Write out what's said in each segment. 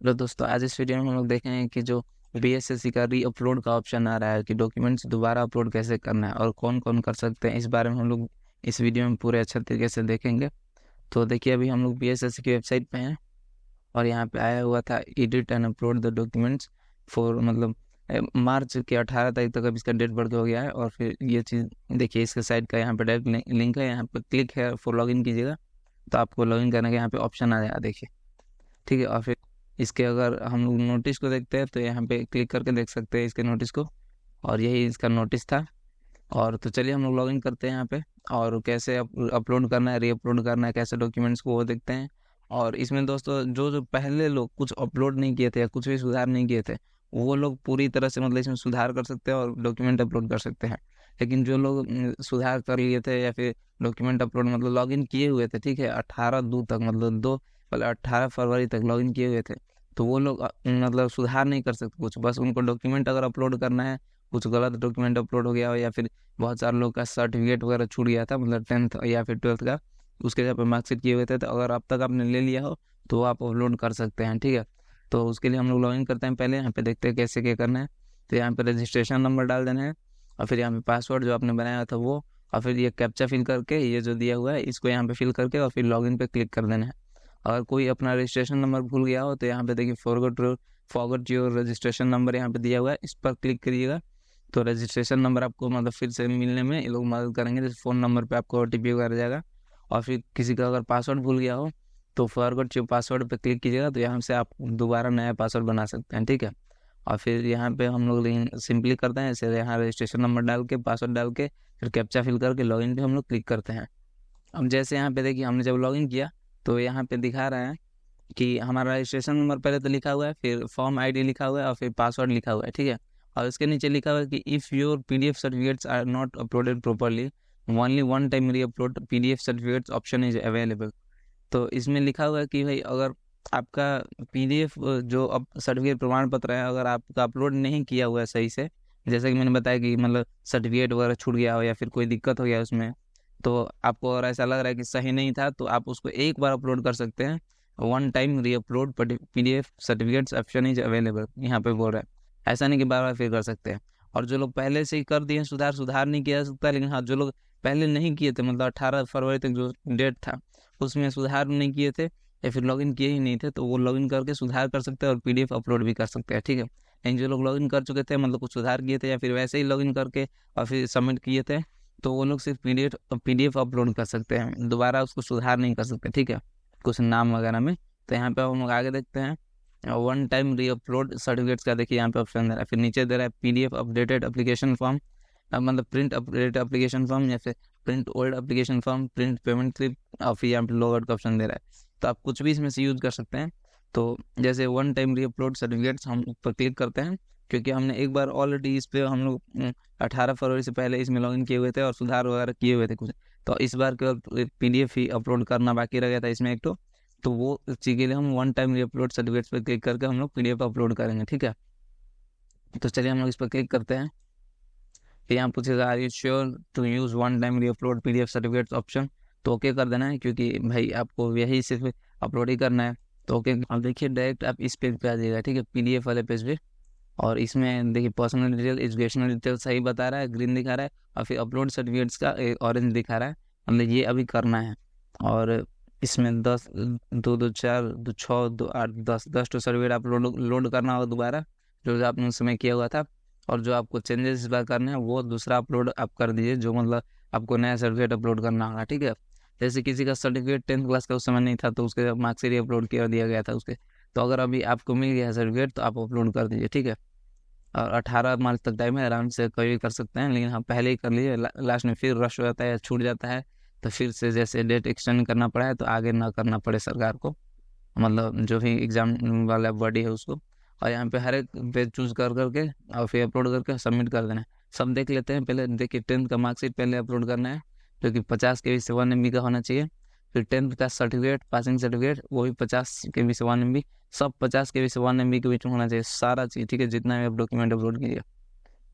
Hello दोस्तों, आज इस वीडियो में हम लोग देखेंगे कि जो बीएसएससी का री अपलोड का ऑप्शन आ रहा है कि डॉक्यूमेंट्स दोबारा अपलोड कैसे करना है और कौन कौन कर सकते हैं। इस बारे में हम लोग इस वीडियो में पूरे अच्छे तरीके से देखेंगे। तो देखिए, अभी हम लोग बीएसएससी की वेबसाइट पे हैं और यहाँ पे आया हुआ था edit and upload the documents for मतलब मार्च के 18 तारीख तक अब इसका डेट बढ़ के हो गया है। और फिर ये चीज़ देखिए, इसके साइट का यहाँ पे डायरेक्ट लिंक है, यहाँ पे क्लिक है फॉर लॉगिन कीजिएगा तो आपको लॉगिन करने के यहाँ पे ऑप्शन आ जाएगा, देखिए। ठीक है, और फिर इसके अगर हम लोग नोटिस को देखते हैं तो यहाँ पे क्लिक करके देख सकते हैं इसके नोटिस को, और यही इसका नोटिस था। और तो चलिए हम लोग लॉगिन करते हैं यहाँ पे, और कैसे अपलोड करना है, री अपलोड करना है, कैसे डॉक्यूमेंट्स को वो देखते हैं। और इसमें दोस्तों जो जो पहले लोग कुछ अपलोड नहीं किए थे या कुछ भी सुधार नहीं किए थे, वो लोग पूरी तरह से मतलब इसमें सुधार कर सकते हैं और डॉक्यूमेंट अपलोड कर सकते हैं। लेकिन जो लोग सुधार कर लिए थे या फिर डॉक्यूमेंट अपलोड मतलब लॉगिन किए हुए थे, ठीक है, 18/2 तक मतलब 18 फरवरी तक लॉगिन किए हुए थे, तो वो लोग मतलब सुधार नहीं कर सकते कुछ। बस उनको डॉक्यूमेंट अगर अपलोड करना है, कुछ गलत डॉक्यूमेंट अपलोड हो गया हो या फिर बहुत सारे लोग का सर्टिफिकेट वगैरह छूट गया था, मतलब 10th या फिर 12th का, उसके जगह पे मार्कशीट किए हुए थे, तो अगर अब तक आपने ले लिया हो तो वो आप अपलोड कर सकते हैं। ठीक है, तो उसके लिए हम लोग लॉगिन करते हैं। पहले यहाँ पे देखते हैं कैसे क्या करना है। तो यहाँ पे रजिस्ट्रेशन नंबर डाल देना है, और फिर यहाँ पे पासवर्ड जो आपने बनाया था वो, और फिर ये कैप्चा फिल करके ये जो दिया हुआ है इसको यहाँ पे फिल करके और फिर लॉगिन पे क्लिक कर देना है। अगर कोई अपना रजिस्ट्रेशन नंबर भूल गया हो तो यहाँ पे देखिए फॉरगॉट योर रजिस्ट्रेशन नंबर यहाँ पे दिया हुआ है, इस पर क्लिक करिएगा। तो रजिस्ट्रेशन नंबर आपको मतलब फिर से मिलने में ये लोग मदद करेंगे, जैसे फ़ोन नंबर पे आपको ओटीपी वगैरह जाएगा। और फिर किसी का अगर पासवर्ड भूल गया हो तो फॉरगॉट योर पासवर्ड पे क्लिक कीजिएगा, तो यहाँ से आप दोबारा नया पासवर्ड बना सकते हैं। ठीक है, और फिर यहाँ पे हम लोग सिंपली करते हैं, जैसे यहाँ रजिस्ट्रेशन नंबर डाल के पासवर्ड डाल के फिर कैप्चा फिल करके लॉगिन पे हम लोग क्लिक करते हैं। अब जैसे यहाँ पे देखिए, हमने जब लॉगिन किया तो यहाँ पे दिखा रहा है कि हमारा रजिस्ट्रेशन नंबर पहले तो लिखा हुआ है, फिर फॉर्म आईडी लिखा हुआ है और फिर पासवर्ड लिखा हुआ है। ठीक है, और इसके नीचे लिखा हुआ है कि if your PDF certificates are not uploaded properly, only one time re upload PDF certificates option is available. तो इसमें लिखा हुआ है कि भाई अगर आपका पीडीएफ जो अब सर्टिफिकेट प्रमाण पत्र है, अगर आपका अपलोड नहीं किया हुआ है सही से, जैसे कि मैंने बताया कि मतलब सर्टिफिकेट वगैरह छूट गया हो या फिर कोई दिक्कत हो गया उसमें, तो आपको अगर ऐसा लग रहा है कि सही नहीं था तो आप उसको एक बार अपलोड कर सकते हैं। One time re upload PDF certificates option is available यहाँ पे बोल रहा है, ऐसा नहीं कि बार बार फिर कर सकते हैं। और जो लोग पहले से ही कर दिए सुधार नहीं किया जा सकता, लेकिन हाँ, जो लोग पहले नहीं किए थे मतलब 18 फरवरी तक जो डेट था उसमें सुधार नहीं किए थे या फिर लॉगिन किए ही नहीं थे, तो वो लॉगिन करके सुधार कर सकते हैं और पीडीएफ अपलोड भी कर सकते हैं। ठीक है, लेकिन जो लोग लॉगिन कर चुके थे मतलब कुछ सुधार किए थे या फिर वैसे ही लॉगिन करके और फिर सबमिट किए थे, तो वो लोग सिर्फ पीडीएफ अपलोड कर सकते हैं, दोबारा उसको सुधार नहीं कर सकते। ठीक है, कुछ नाम वगैरह में। तो यहाँ पे हम लोग आगे देखते हैं one time re upload certificates का, देखिए यहाँ पे ऑप्शन दे रहा है, फिर नीचे दे रहा है पीडीएफ अपडेटेड एप्लीकेशन फॉर्म, मतलब प्रिंट अपडेटेड एप्लीकेशन फॉर्म या फिर print old application form, print payment slip, और फिर यहाँ पे लॉग आउट का ऑप्शन दे रहा है। तो आप कुछ भी इसमें से यूज़ कर सकते हैं। तो जैसे one time re upload certificates हम ऊपर क्लिक करते हैं, क्योंकि हमने एक बार ऑलरेडी इस पे हम लोग 18 फरवरी से पहले इसमें लॉगिन किए हुए थे और सुधार वगैरह किए हुए थे कुछ, तो इस बार केवल पीडीएफ ही अपलोड करना बाकी रह गया था इसमें एक तो वो चीज़ के लिए हम one time re upload certificates पे क्लिक करके हम लोग पीडीएफ अपलोड करेंगे। ठीक है, तो चलिए हम लोग इस पर क्लिक करते हैं। फिर यहाँ पूछेगा are you sure to use one time re upload PDF certificates option, तो ओके कर देना है, क्योंकि भाई आपको यही सिर्फ अपलोड ही करना है। तो ओके, अब देखिए डायरेक्ट आप इस पेज पे आ जाइएगा। ठीक है, पीडीएफ वाले पेज पे, और इसमें देखिए पर्सनल डिटेल एजुकेशनल डिटेल सही बता रहा है, ग्रीन दिखा रहा है, और फिर अपलोड सर्टिफिकेट्स का ऑरेंज दिखा रहा है, मतलब ये अभी करना है। और इसमें 10 2 2 4 2 6 2 8 10 तो सर्टिफिकेट आप लोड करना होगा दोबारा, जो आपने उस समय किया हुआ था। और जो आपको चेंजेस इस बार करने हैं वो दूसरा अपलोड आप कर दीजिए, जो मतलब आपको नया सर्टिफिकेट अपलोड करना होगा। ठीक है, जैसे किसी का सर्टिफिकेट 10th क्लास का उस समय नहीं था तो उसके मार्क्सिट ही अपलोड कर दिया गया था उसके, तो अगर अभी आपको मिल गया है सर्टिफिकेट तो आप अपलोड कर दीजिए। ठीक है, और 18 मार्च तक टाइम है, आराम से कभी भी कर सकते हैं, लेकिन हाँ पहले ही कर लीजिए, लास्ट में फिर रश हो जाता है या छूट जाता है, तो फिर से जैसे डेट एक्सटेंड करना पड़ा है तो आगे ना करना पड़े सरकार को, मतलब जो भी एग्जाम वाला बॉडी है उसको। और यहाँ पे हर एक पेज चूज कर करके और फिर अपलोड करके सबमिट कर देना है। सब देख लेते हैं, पहले देखिए 10th का मार्कशीट पहले अपलोड करना है, जो कि 50 KB से 1 MB का होना चाहिए। फिर 10th का सर्टिफिकेट, पासिंग सर्टिफिकेट, वो भी 50 KB से 1 MB, सब 50 KB से 1 MB के बीच में होना चाहिए सारा चीज़। ठीक है, जितना भी आप डॉक्यूमेंट अपलोड कीजिए,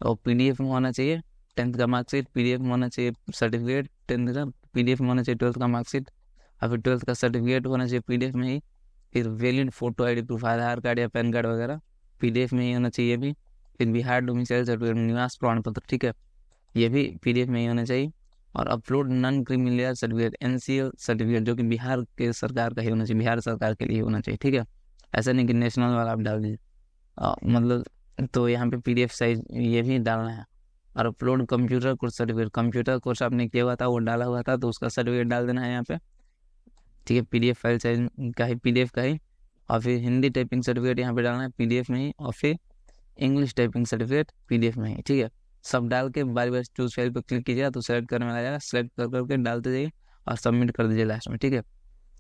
और पीडीएफ में होना चाहिए 10th का मार्कशीट, पीडीएफ में होना चाहिए सर्टिफिकेट 10th का, पीडीएफ में होना चाहिए 12th का मार्कशीट, और फिर 12th का सर्टिफिकेट होना चाहिए पीडीएफ में ही, फिर वैलिड फोटो आईडी प्रूफ, आधार कार्ड या पैन कार्ड वगैरह पीडीएफ में ही होना चाहिए भी। फिर बिहार डोमिसाइल सर्टिफिकेट, निवास प्रमाण पत्र, ठीक है, ये भी पीडीएफ में ही होना चाहिए। और upload non criminal certificate, NCL certificate, जो कि बिहार के सरकार का ही होना चाहिए, बिहार सरकार के लिए होना चाहिए, ठीक है, ऐसा नहीं कि नेशनल वाला आप डाल दीजिए। मतलब तो यहाँ पे पीडीएफ साइज ये भी डालना है। और upload computer course certificate, computer course आपने किया हुआ था, वो डाला हुआ था, तो उसका सर्टिफिकेट डाल देना है यहाँ पे, ठीक है, पीडीएफ फाइल साइज का ही, पीडीएफ का ही। और फिर हिंदी टाइपिंग सर्टिफिकेट यहाँ पे डालना है पीडीएफ में ही, और फिर इंग्लिश टाइपिंग सर्टिफिकेट पीडीएफ में ही, ठीक है। सब डाल के बारी बारी चूज फाइल पर क्लिक कीजिएगा तो सेलेक्ट करने में आ जाएगा, सेलेक्ट कर करके डालते जाइए और सबमिट कर दीजिए लास्ट में, ठीक है।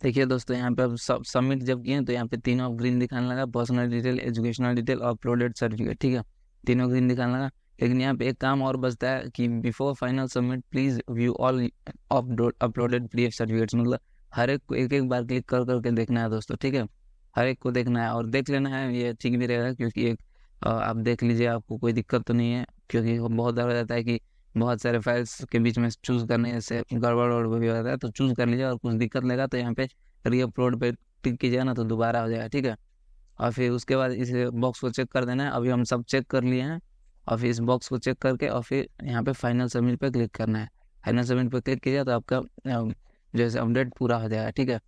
देखिए दोस्तों, यहाँ पे अब सब सबमिट जब किए तो यहाँ पे तीनों ग्रीन दिखाने लगा, पर्सनल डिटेल, एजुकेशनल डिटेल और अपलोडेड सर्टिफिकेट, ठीक है, तीनों ग्रीन दिखाने लगा। लेकिन यहाँ पे एक काम और बचता है कि before final submit please view all uploaded PDF certificates, मतलब हर एक को एक एक बार क्लिक कर करके देखना है दोस्तों, ठीक है, हर एक को देखना है और देख लेना है, ये ठीक भी रहेगा। क्योंकि एक आप देख लीजिए, आपको कोई दिक्कत तो नहीं है, क्योंकि बहुत डर हो जाता है कि बहुत सारे फाइल्स के बीच में चूज करने से गड़बड़ वड़बड़ भी हो जाता है, तो चूज कर लीजिए और कुछ दिक्कत लगा तो यहाँ पे री अपलोड पे क्लिक कीजिएगा ना, तो दोबारा हो जाएगा, ठीक है। और फिर उसके बाद इस बॉक्स को चेक कर देना है, अभी हम सब चेक कर लिए हैं। और फिर इस बॉक्स को चेक करके और फिर यहाँ पे फाइनल सबमिट पे क्लिक करना है, फाइनल सबमिट पे क्लिक कीजिए तो आपका जैसे अपडेट पूरा हो जाएगा, ठीक है।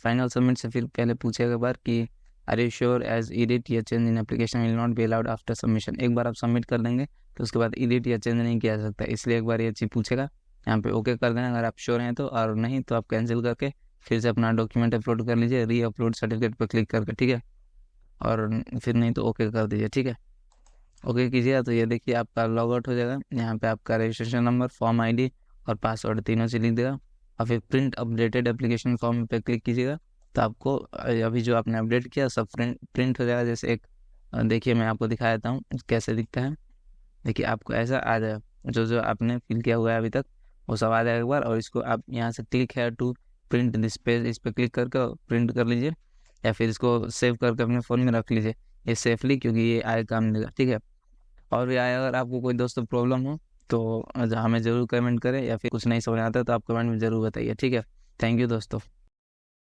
फाइनल सबमिट से फिर पहले पूछेगा एक बार कि are you sure as edit या change in application will not be allowed after submission. एक बार आप सबमिट कर देंगे तो उसके बाद एडिट या चेंज नहीं किया जा सकता, इसलिए एक बार ये चीज़ पूछेगा, यहाँ पे ओके कर देना अगर आप श्योर हैं तो, और नहीं तो आप कैंसिल करके फिर से अपना डॉक्यूमेंट अपलोड कर लीजिए, री अपलोड सर्टिफिकेट पर क्लिक करके, ठीक है। और फिर नहीं तो ओके कर दीजिए, ठीक है। ओके कीजिएगा तो ये देखिए आपका लॉग आउट हो जाएगा। यहाँ पे आपका रजिस्ट्रेशन नंबर, फॉर्म आईडी और पासवर्ड तीनों से लिख देगा। और फिर प्रिंट अपडेटेड एप्लीकेशन फॉर्म पे क्लिक कीजिएगा तो आपको अभी जो आपने अपडेट किया सब प्रिंट हो जाएगा। जैसे एक देखिए मैं आपको दिखा देता हूँ कैसे दिखता है। देखिए आपको ऐसा आ जाएगा, जो जो आपने फिल किया हुआ है अभी तक वो सब आ जाएगा एक बार। और इसको आप यहाँ से क्लिक है टू प्रिंट दिस पेज, इस पर क्लिक करके प्रिंट कर लीजिए, या फिर इसको सेव करके अपने फ़ोन में रख लीजिए ये सेफली, क्योंकि ये आए काम देगा, ठीक है। और भी आए, अगर आपको कोई दोस्तों प्रॉब्लम हो तो हमें ज़रूर कमेंट करें, या फिर कुछ नहीं समझ आता तो आप कमेंट में ज़रूर बताइए, ठीक है। थैंक यू दोस्तों।